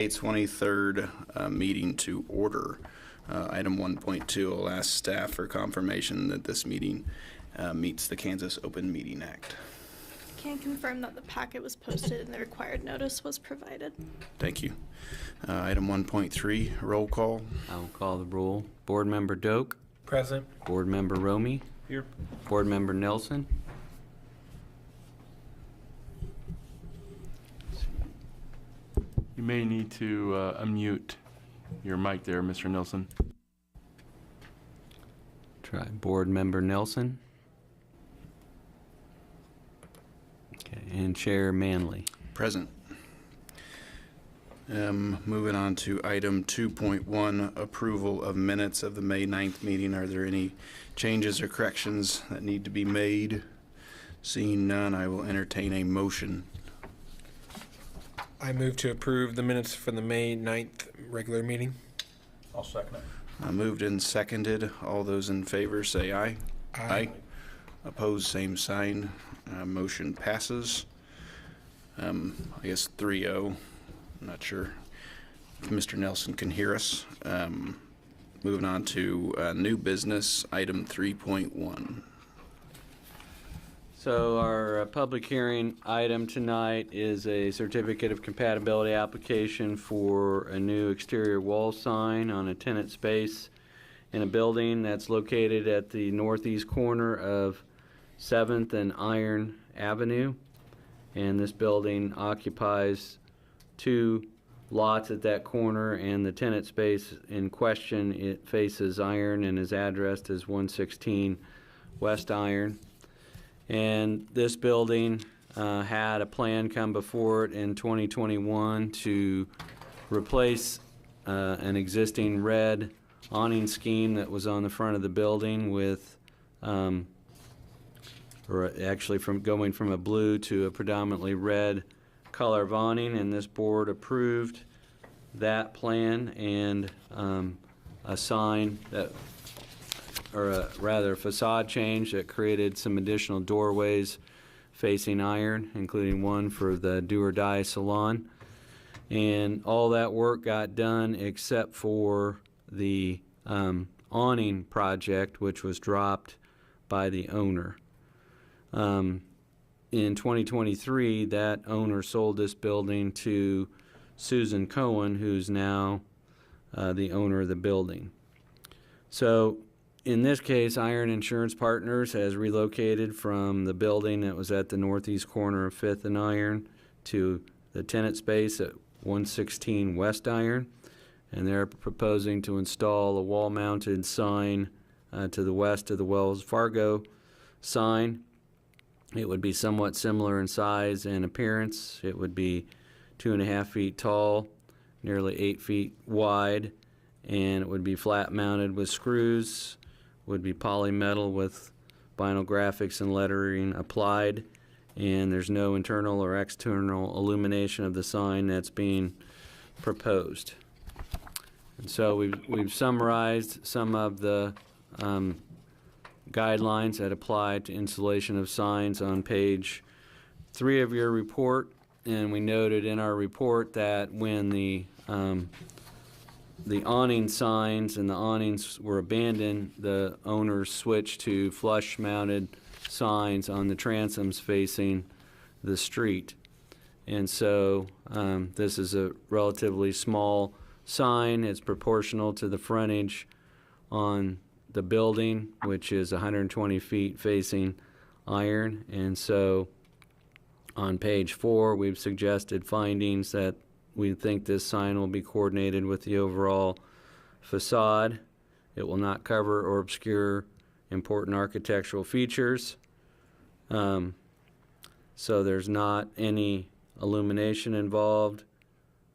May 23rd meeting to order. Item 1.2, I'll ask staff for confirmation that this meeting meets the Kansas Open Meeting Act. Can confirm that the packet was posted and the required notice was provided. Thank you. Item 1.3, roll call. I will call the roll. Board Member Doak. Present. Board Member Romy. Here. Board Member Nelson. You may need to unmute your mic there, Mr. Nelson. Try Board Member Nelson. Okay, and Chair Manley. Present. Moving on to item 2.1, approval of minutes of the May 9th meeting. Are there any changes or corrections that need to be made? Seeing none, I will entertain a motion. I move to approve the minutes for the May 9th regular meeting. I'll second it. Moved and seconded. All those in favor say aye. Aye. Opposed, same sign. Motion passes. I guess 3-0. I'm not sure if Mr. Nelson can hear us. Moving on to new business, item 3.1. So our public hearing item tonight is a certificate of compatibility application for a new exterior wall sign on a tenant space in a building that's located at the northeast corner of 7th and Iron Avenue. And this building occupies 2 lots at that corner, and the tenant space in question, it faces Iron and is addressed as 116 West Iron. And this building had a plan come before it in 2021 to replace an existing red awning scheme that was on the front of the building with, or actually going from a blue to a predominantly red color of awning, and this board approved that plan and a sign that, or rather a facade change that created some additional doorways facing Iron, including one for the Do or Die salon. And all that work got done except for the awning project, which was dropped by the owner. In 2023, that owner sold this building to Susan Cohen, who's now the owner of the building. So in this case, Iron Insurance Partners has relocated from the building that was at the northeast corner of 5th and Iron to the tenant space at 116 West Iron, and they're proposing to install a wall-mounted sign to the west of the Wells Fargo sign. It would be somewhat similar in size and appearance. It would be 2.5 feet tall, nearly 8 feet wide, and it would be flat mounted with screws, would be polymetal with vinyl graphics and lettering applied, and there's no internal or external illumination of the sign that's being proposed. And so we've summarized some of the guidelines that apply to installation of signs on page 3 of your report, and we noted in our report that when the awning signs and the awnings were abandoned, the owners switched to flush-mounted signs on the transoms facing the street. And so this is a relatively small sign. It's proportional to the frontage on the building, which is 120 feet facing Iron. And so on page 4, we've suggested findings that we think this sign will be coordinated with the overall facade. It will not cover or obscure important architectural features. So there's not any illumination involved.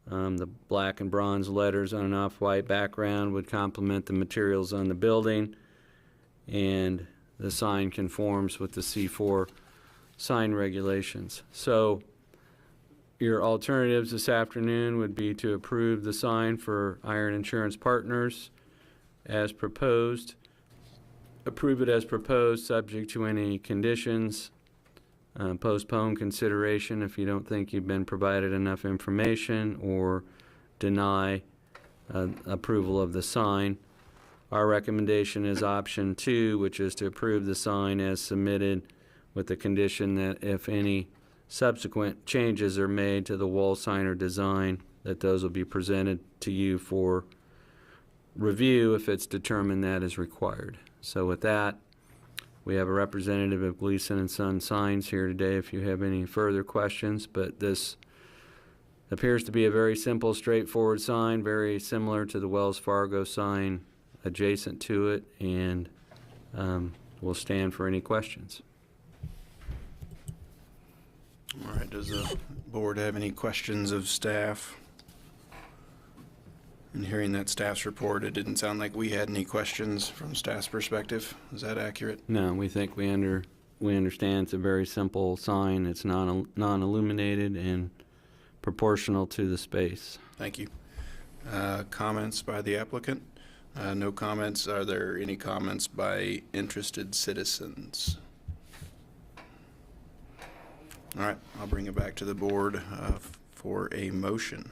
The black and bronze letters on an off-white background would complement the materials on the building, and the sign conforms with the C4 sign regulations. So your alternatives this afternoon would be to approve the sign for Iron Insurance Partners as proposed, approve it as proposed subject to any conditions, postpone consideration if you don't think you've been provided enough information, or deny approval of the sign. Our recommendation is option 2, which is to approve the sign as submitted with the condition that if any subsequent changes are made to the wall sign or design, that those will be presented to you for review if it's determined that is required. So with that, we have a representative of Gleason and Son Signs here today if you have any further questions, but this appears to be a very simple, straightforward sign, very similar to the Wells Fargo sign adjacent to it, and we'll stand for any questions. All right, does the board have any questions of staff? In hearing that staff's report, it didn't sound like we had any questions from staff's perspective. Is that accurate? No, we think we understand it's a very simple sign. It's non-illuminated and proportional to the space. Thank you. Comments by the applicant? No comments. Are there any comments by interested citizens? All right, I'll bring it back to the board for a motion.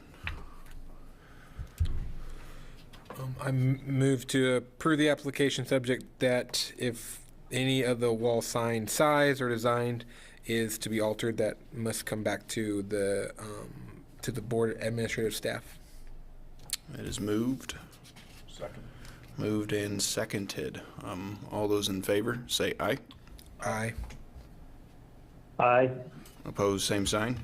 I move to approve the application subject that if any of the wall sign size or design is to be altered, that must come back to the board administrative staff. It is moved. Second. Moved and seconded. All those in favor, say aye. Aye. Aye. Opposed, same sign.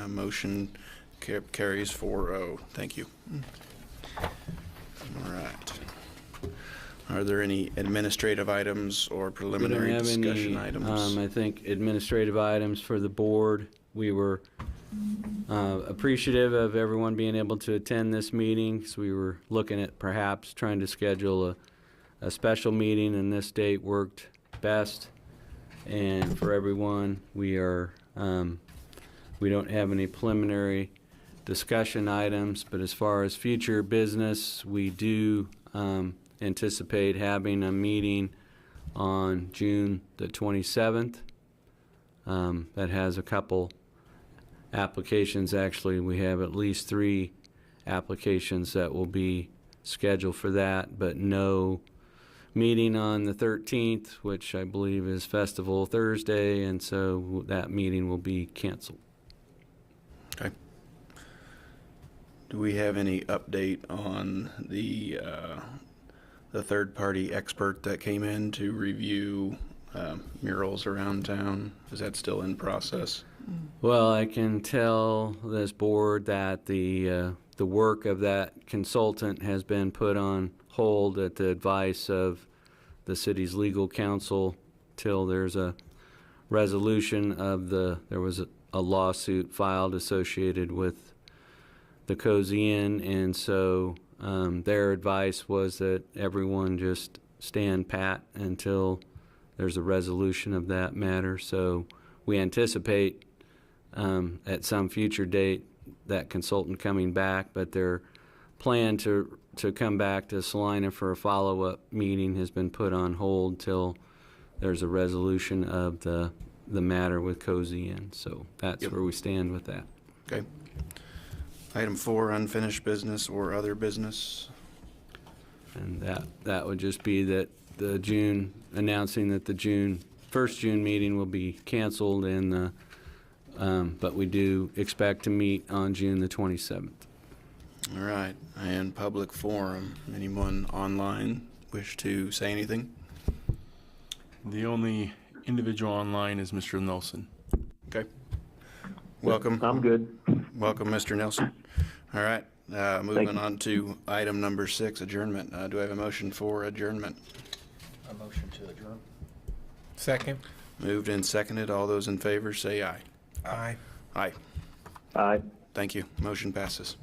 Motion carries 4-0. Thank you. All right. Are there any administrative items or preliminary discussion items? I think administrative items for the board. We were appreciative of everyone being able to attend this meeting, so we were looking at perhaps trying to schedule a special meeting, and this date worked best. And for everyone, we don't have any preliminary discussion items, but as far as future business, we do anticipate having a meeting on June the 27th. That has a couple applications. Actually, we have at least 3 applications that will be scheduled for that, but no meeting on the 13th, which I believe is Festival Thursday, and so that meeting will be canceled. Okay. Do we have any update on the third-party expert that came in to review murals around town? Is that still in process? Well, I can tell this board that the work of that consultant has been put on hold at the advice of the city's legal counsel till there's a resolution of there was a lawsuit filed associated with the Cozy Inn, and so their advice was that everyone just stand pat until there's a resolution of that matter. So we anticipate at some future date that consultant coming back, but their plan to come back to Salina for a follow-up meeting has been put on hold till there's a resolution of the matter with Cozy Inn. So that's Yep. where we stand with that. Okay. Item 4, unfinished business or other business. And that would just be that announcing that the first June meeting will be canceled, and but we do expect to meet on June the 27th. All right. And public forum. Anyone online wish to say anything? The only individual online is Mr. Nelson. Okay. Welcome. I'm good. Welcome, Mr. Nelson. All right. Moving on to item number 6, adjournment. Do I have a motion for adjournment? A motion to adjourn. Second. Moved and seconded. All those in favor say aye. Aye. Aye. Aye. Thank you. Motion passes.